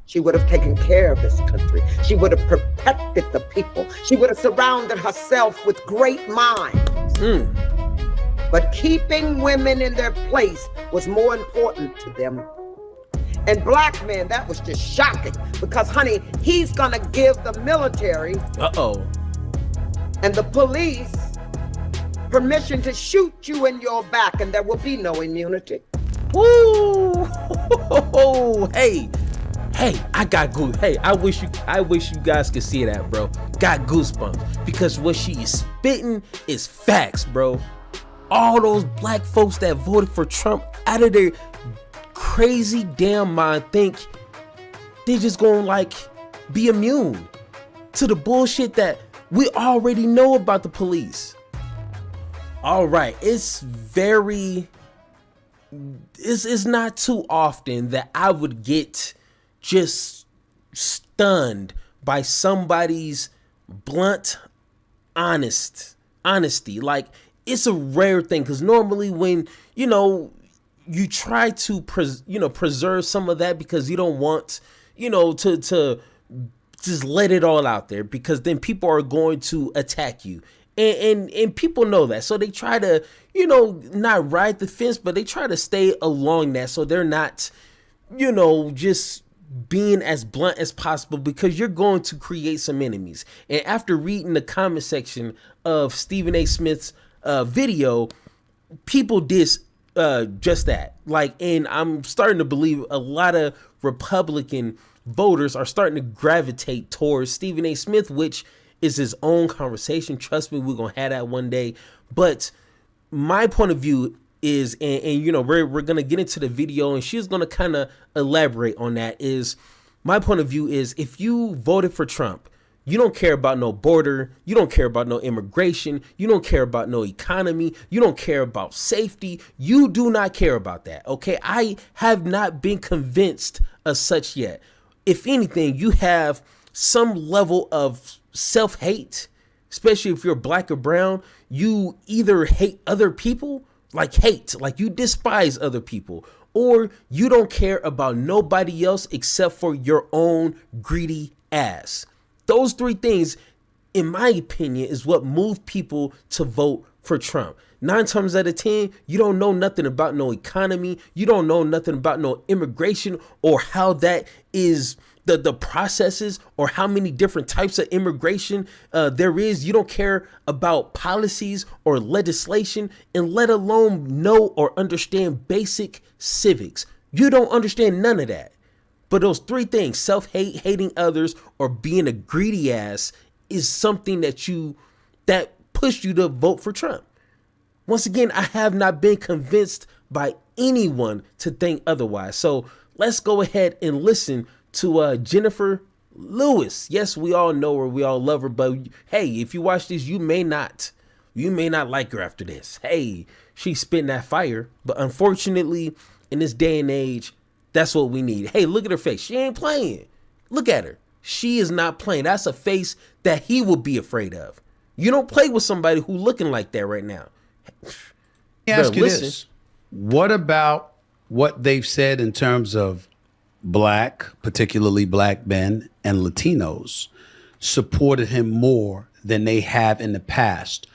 She would have taken care of this country. She would have protected the people. She would have surrounded herself with great minds. But keeping women in their place was more important to them. And black men, that was just shocking because, honey, he's gonna give the military and the police permission to shoot you in your back, and there will be no immunity. Woo! Hey, I got goose. Hey, I wish you guys could see that, bro. Got goosebumps because what she is spitting is facts, bro. All those black folks that voted for Trump out of their crazy damn mind think they just gonna like be immune to the bullshit that we already know about the police. All right, it's not too often that I would get just stunned by somebody's blunt honesty. Like, it's a rare thing because normally when you try to preserve some of that because you don't want to just let it all out there because then people are going to attack you. And people know that, so they try to not ride the fence, but they try to stay along that, so they're not just being as blunt as possible because you're going to create some enemies. And after reading the comment section of Stephen A. Smith's video, people did just that. Like, and I'm starting to believe a lot of Republican voters are starting to gravitate towards Stephen A. Smith, which is his own conversation. Trust me, we're gonna have that one day. But my point of view is, and we're gonna get into the video, and she's gonna kind of elaborate on that. Is my point of view is, if you voted for Trump, you don't care about no border, you don't care about no immigration, you don't care about no economy, you don't care about safety, you do not care about that. Okay, I have not been convinced of such yet. If anything, you have some level of self-hate, especially if you're black or brown. You either hate other people, like you despise other people, or you don't care about nobody else except for your own greedy ass. Those three things, in my opinion, is what moved people to vote for Trump. 9 times out of 10, you don't know nothing about no economy. You don't know nothing about no immigration or how that is the processes or how many different types of immigration there is. You don't care about policies or legislation, and let alone know or understand basic civics. You don't understand none of that. But those three things, self-hate, hating others, or being a greedy ass, is something that pushed you to vote for Trump. Once again, I have not been convinced by anyone to think otherwise. So let's go ahead and listen to Jenifer Lewis. Yes, we all know her, we all love her, but hey, if you watch this, you may not like her after this. Hey, she's spitting that fire, but unfortunately, in this day and age, that's what we need. Hey, look at her face. She ain't playing. Look at her. She is not playing. That's a face that he would be afraid of. You don't play with somebody who looking like that right now. Let me ask you this. What about what they've said in terms of black, particularly black men and Latinos, supported him more than they have in the past?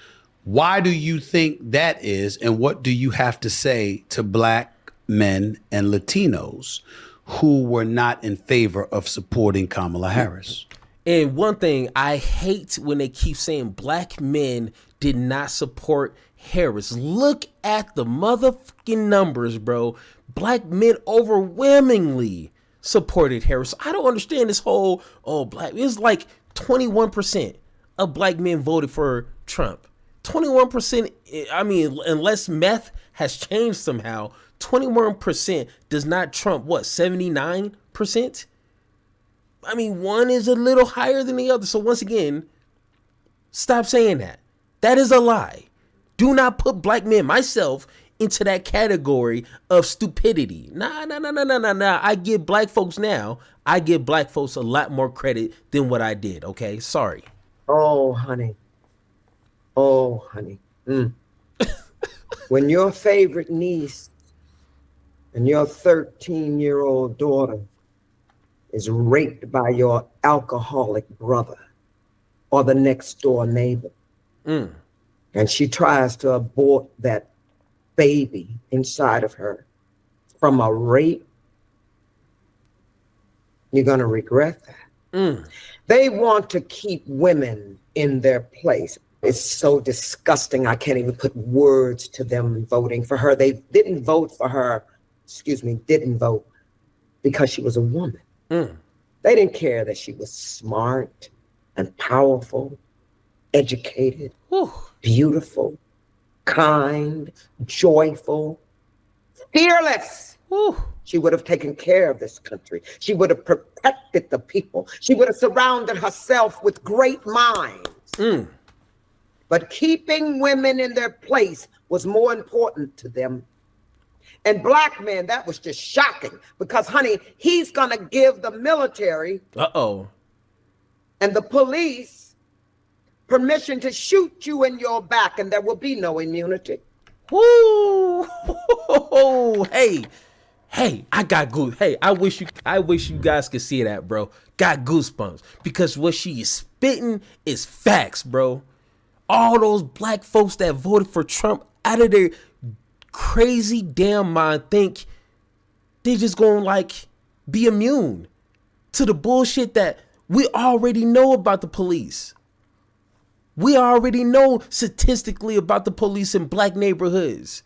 Why do you think that is? And what do you have to say to black men and Latinos who were not in favor of supporting Kamala Harris? And one thing I hate when they keep saying black men did not support Harris. Look at the motherfucking numbers, bro. Black men overwhelmingly supported Harris. I don't understand this whole, black. It's like 21% of black men voted for Trump. 21%, I mean, unless meth has changed somehow, 21% does not trump what, 79%? I mean, one is a little higher than the other. So once again, stop saying that. That is a lie. Do not put black men, myself, into that category of stupidity. Nah. I give black folks a lot more credit than what I did, okay? Sorry. Oh, honey. When your favorite niece and your 13-year-old daughter is raped by your alcoholic brother or the next door neighbor, and she tries to abort that baby inside of her from a rape, you're going to regret that. They want to keep women in their place. It's so disgusting. I can't even put words to them voting for her. They didn't vote for her, didn't vote because she was a woman. They didn't care that she was smart and powerful, educated, beautiful, kind, joyful, fearless. She would have taken care of this country. She would have protected the people. She would have surrounded herself with great minds. But keeping women in their place was more important to them. And black men, that was just shocking because, honey, he's going to give the military and the police permission to shoot you in your back, and there will be no immunity. Woo! Hey, I got goose. Hey, I wish you guys could see that, bro. Got goosebumps because what she is spitting is facts, bro. All those black folks that voted for Trump out of their crazy damn mind think they just gonna like be immune to the bullshit that we already know about the police. We already know statistically about the police in black neighborhoods.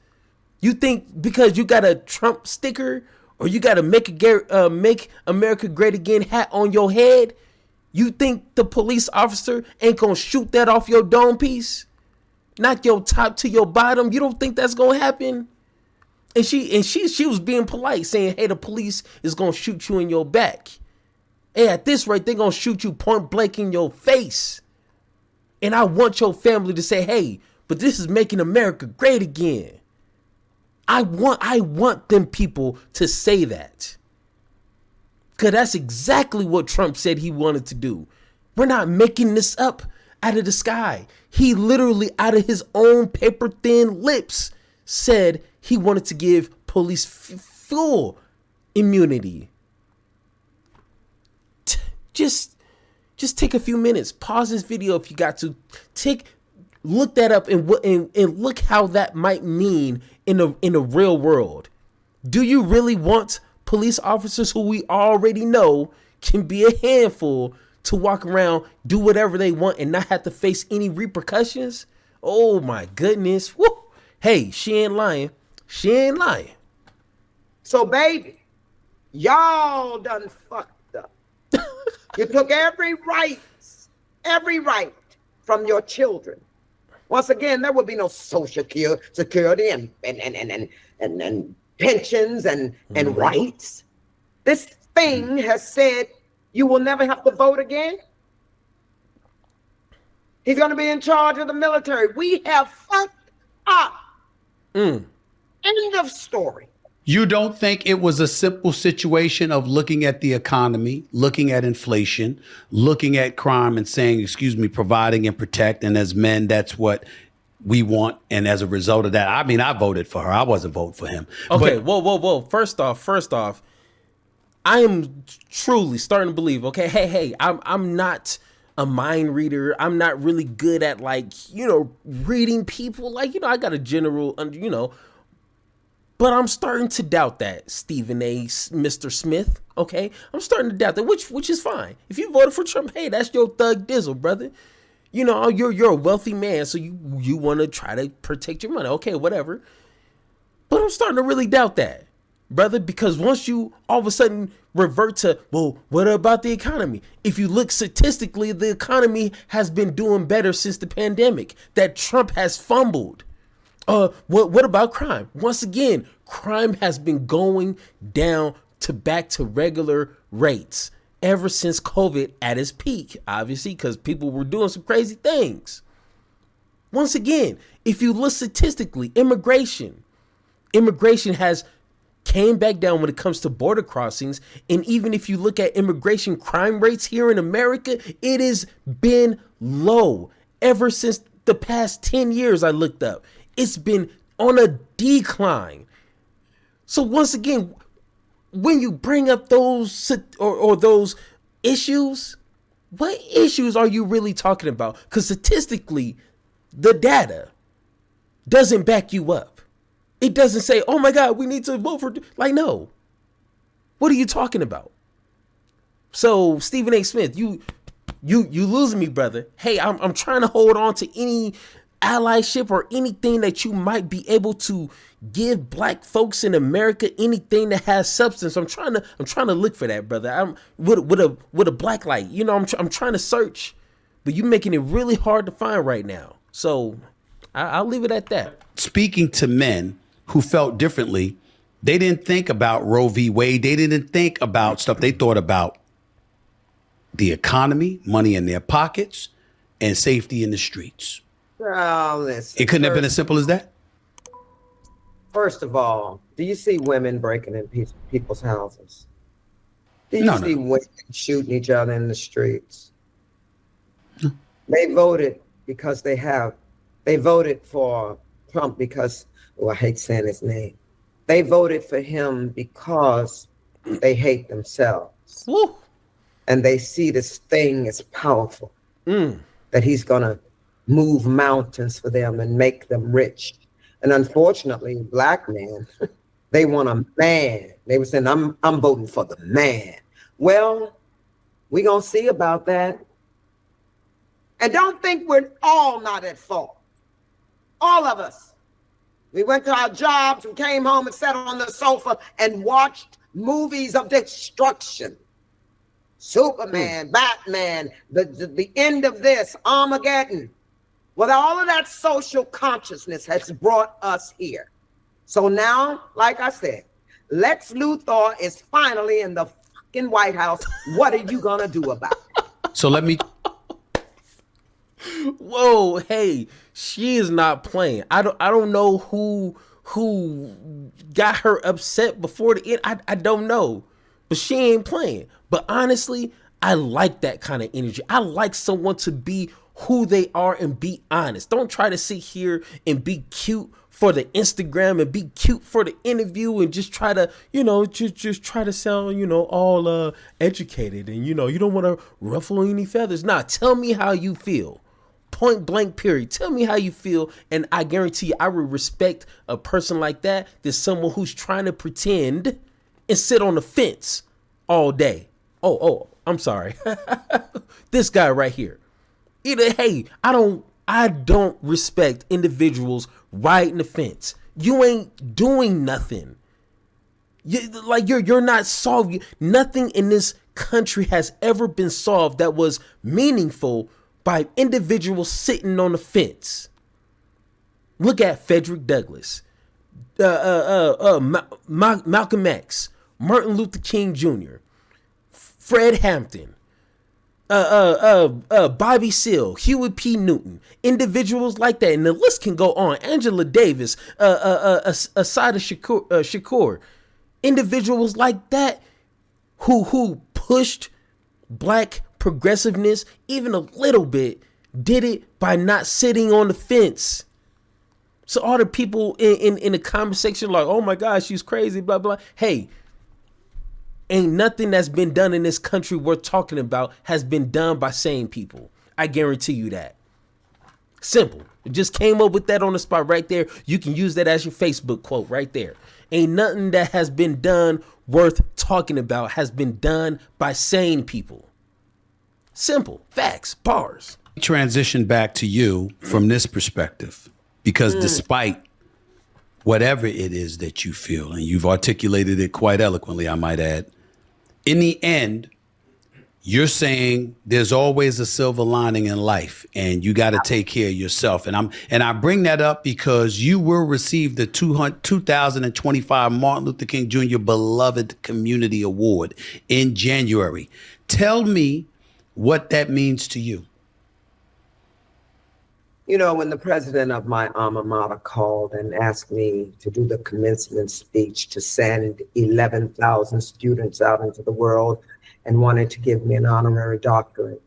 You think because you got a Trump sticker or you got a Make America Great Again hat on your head, you think the police officer ain't gonna shoot that off your dome piece? Knock your top to your bottom? You don't think that's gonna happen? And she was being polite, saying, hey, the police is gonna shoot you in your back. Hey, at this rate, they're gonna shoot you point blank in your face. And I want your family to say, hey, but this is making America great again. I want them people to say that. Because that's exactly what Trump said he wanted to do. We're not making this up out of the sky. He literally, out of his own paper thin lips, said he wanted to give police full immunity. Just take a few minutes. Pause this video if you got to. Look that up and look how that might mean in a real world. Do you really want police officers who we already know can be a handful to walk around, do whatever they want and not have to face any repercussions? Oh my goodness. Woo. Hey, she ain't lying. She ain't lying. So baby, y'all done fucked up. You took every right from your children. Once again, there will be no social security and pensions and rights. This thing has said you will never have to vote again. He's going to be in charge of the military. We have fucked up. End of story. You don't think it was a simple situation of looking at the economy, looking at inflation, looking at crime and saying, excuse me, providing and protect. And as men, that's what we want. And as a result of that, I mean, I voted for her. I wasn't voting for him. Okay, whoa. First off, I am truly starting to believe, okay, hey, I'm not a mind reader. I'm not really good at reading people. I got a general, but I'm starting to doubt that, Stephen A. Mr. Smith, okay? I'm starting to doubt that, which is fine. If you voted for Trump, hey, that's your thug dizzle, brother. You're a wealthy man, so you want to try to protect your money. Okay, whatever. But I'm starting to really doubt that, brother, because once you all of a sudden revert to, well, what about the economy? If you look statistically, the economy has been doing better since the pandemic, that Trump has fumbled. What about crime? Once again, crime has been going down back to regular rates ever since COVID at its peak, obviously, because people were doing some crazy things. Once again, if you look statistically, immigration has came back down when it comes to border crossings. And even if you look at immigration crime rates here in America, it has been low ever since the past 10 years I looked up. It's been on a decline. So once again, when you bring up those or those issues, what issues are you really talking about? Because statistically, the data doesn't back you up. It doesn't say, oh my God, we need to vote for, like, no. What are you talking about? So Stephen A. Smith, you losing me, brother. Hey, I'm trying to hold on to any allyship or anything that you might be able to give black folks in America, anything that has substance. I'm trying to look for that, brother. I'm with a black light. You know, I'm trying to search, but you're making it really hard to find right now. So I'll leave it at that. Speaking to men who felt differently, they didn't think about Roe v. Wade. They didn't think about stuff. They thought about the economy, money in their pockets, and safety in the streets. Oh, listen, it couldn't have been as simple as that. First of all, do you see women breaking in people's houses? Do you see women shooting each other in the streets? No. They voted because they voted for Trump because, I hate saying his name. They voted for him because they hate themselves. Woo. And they see this thing as powerful, that he's going to move mountains for them and make them rich. And unfortunately, black men, they want a man. They were saying, I'm voting for the man. Well, we're going to see about that. And don't think we're all not at fault. All of us. We went to our jobs, we came home and sat on the sofa and watched movies of destruction. Superman, Batman, the end of this, Armageddon. Well, all of that social consciousness has brought us here. So now, like I said, Lex Luthor is finally in the fucking White House. What are you gonna do about it? So let me. Whoa, hey, she is not playing. I don't know who got her upset before the end. I don't know, but she ain't playing. But honestly, I like that kind of energy. I like someone to be who they are and be honest. Don't try to sit here and be cute for the Instagram and be cute for the interview and just try to, just try to sound, all educated and, you don't want to ruffle any feathers. Nah, tell me how you feel. Point blank, period. Tell me how you feel, and I guarantee you I would respect a person like that than someone who's trying to pretend and sit on the fence all day. Oh, I'm sorry. This guy right here. Hey, I don't respect individuals riding the fence. You ain't doing nothing. You're not solving. Nothing in this country has ever been solved that was meaningful by individuals sitting on the fence. Look at Frederick Douglass, Malcolm X, Martin Luther King Jr., Fred Hampton, Bobby Seale, Huey P. Newton, individuals like that, and the list can go on. Angela Davis, Assata Shakur, individuals like that who pushed black progressiveness even a little bit, did it by not sitting on the fence. So all the people in the comment section like, oh my gosh, she's crazy, blah, blah. Hey, ain't nothing that's been done in this country worth talking about has been done by sane people. I guarantee you that. Simple. It just came up with that on the spot right there. You can use that as your Facebook quote right there. Ain't nothing that has been done worth talking about has been done by sane people. Simple. Facts. Bars. Transition back to you from this perspective, because despite whatever it is that you feel, and you've articulated it quite eloquently, I might add, in the end, you're saying there's always a silver lining in life and you got to take care of yourself. And I bring that up because you will receive the 2025 Martin Luther King Jr. Beloved Community Award in January. Tell me what that means to you. When the president of my alma mater called and asked me to do the commencement speech to send 11,000 students out into the world and wanted to give me an honorary doctorate.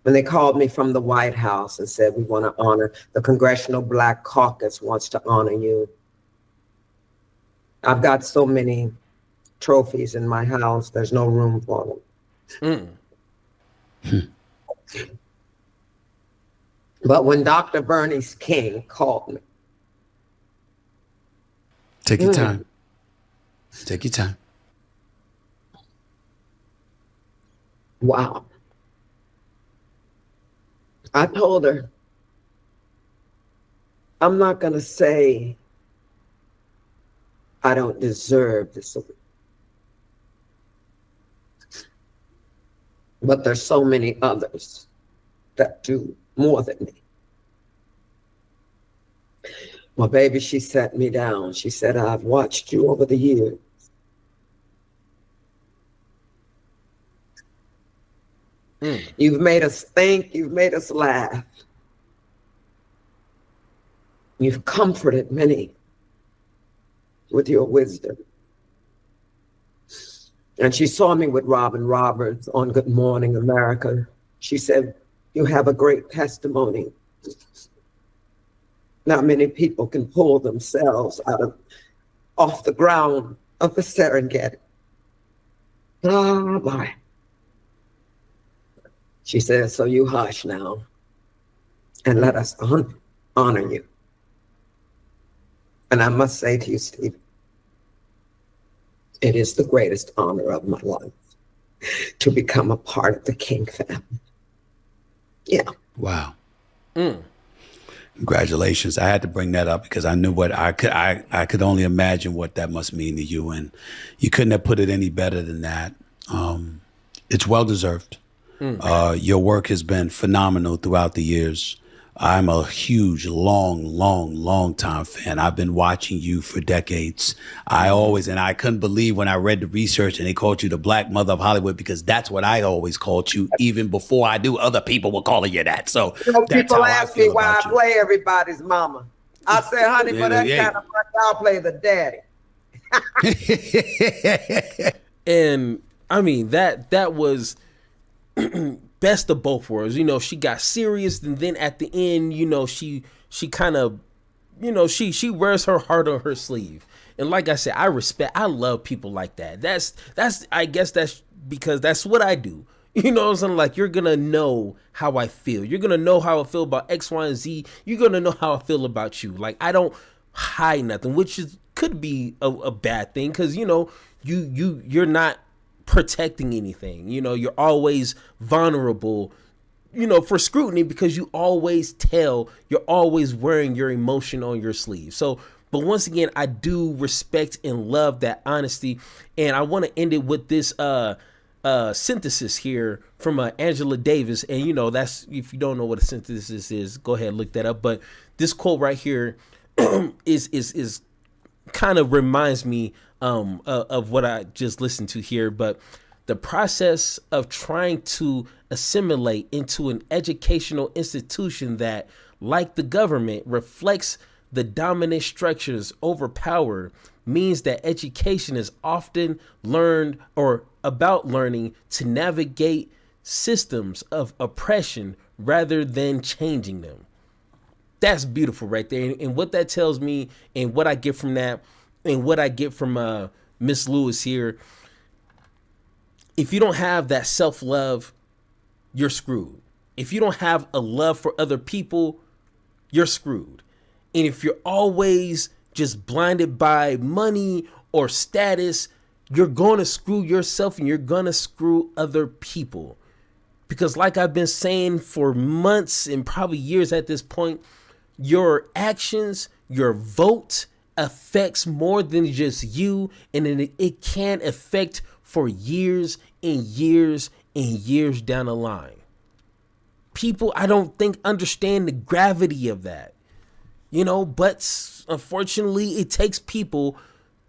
When they called me from the White House and said, we want to honor, the Congressional Black Caucus wants to honor you. I've got so many trophies in my house. There's no room for them. But when Dr. Bernice King called me. Take your time. Take your time. Wow. I told her, I'm not going to say I don't deserve this award. But there's so many others that do more than me. Well, baby, she sat me down. She said, I've watched you over the years. You've made us think. You've made us laugh. You've comforted many with your wisdom. And she saw me with Robin Roberts on Good Morning America. She said, you have a great testimony. Not many people can pull themselves off the ground of the Serengeti. Oh, my. She said, so you hush now and let us honor you. And I must say to you, Steve, it is the greatest honor of my life to become a part of the King family. Yeah. Wow. Congratulations. I had to bring that up because I knew what I could only imagine what that must mean to you. And you couldn't have put it any better than that. It's well-deserved. Your work has been phenomenal throughout the years. I'm a huge, long time fan. I've been watching you for decades. And I couldn't believe when I read the research and they called you the Black Mother of Hollywood, because that's what I always called you. Even before I knew, other people were calling you that. So that's people how ask I feel me why about I play everybody's mama. I say, honey, for that Yeah. kind of work, I'll play the daddy. And I mean, that was best of both worlds. You know, she got serious, and then at the end, you know, she kind of, you know, she wears her heart on her sleeve. And like I said, I love people like that. That's I guess that's because that's what I do. You know what I'm saying? Like, you're gonna know how I feel. You're gonna know how I feel about X, Y, and Z. You're gonna know how I feel about you. Like, I don't hide nothing, which could be a bad thing, because, you know, you're not protecting anything. You know, you're always vulnerable, you know, for scrutiny, because you always you're always wearing your emotion on your sleeve. So, but once again, I do respect and love that honesty. And I want to end it with this synthesis here from Angela Davis. And, you know, that's, if you don't know what a synthesis is, go ahead and look that up. But this quote right here is kind of reminds me of what I just listened to here. But the process of trying to assimilate into an educational institution that, like the government, reflects the dominant structures over power means that education is often learned or about learning to navigate systems of oppression rather than changing them. That's beautiful right there. And what that tells me, and what I get from that, and what I get from Miss Lewis here, if you don't have that self-love, you're screwed. If you don't have a love for other people, you're screwed. And if you're always just blinded by money or status, you're going to screw yourself, and you're going to screw other people. Because like I've been saying for months and probably years at this point, your actions, your vote affects more than just you, and it can affect for years and years and years down the line. People, I don't think, understand the gravity of that, you know, but unfortunately it takes people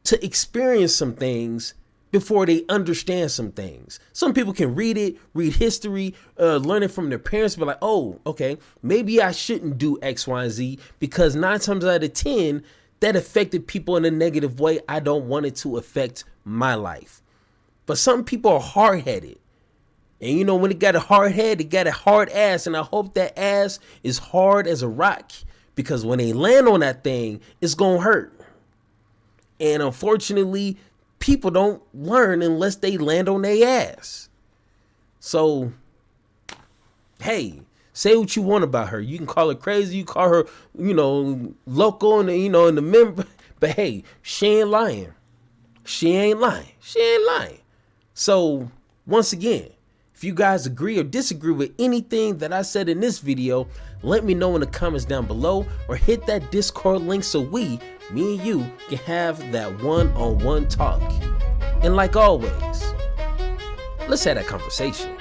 to experience some things before they understand some things. Some people can read history, learn it from their parents, but like, oh, okay, maybe I shouldn't do X, Y, and Z, because 9 times out of 10, that affected people in a negative way. I don't want it to affect my life. But some people are hard-headed. And you know, when it got a hard head, it got a hard ass. And I hope that ass is hard as a rock, because when they land on that thing, it's going to hurt. And unfortunately, people don't learn unless they land on their ass. So, hey, say what you want about her. You can call her crazy. You call her, local, and in the member. But hey, she ain't lying. She ain't lying. She ain't lying. So, once again, if you guys agree or disagree with anything that I said in this video, let me know in the comments down below, or hit that Discord link so me and you can have that one-on-one talk. And like always, let's have that conversation.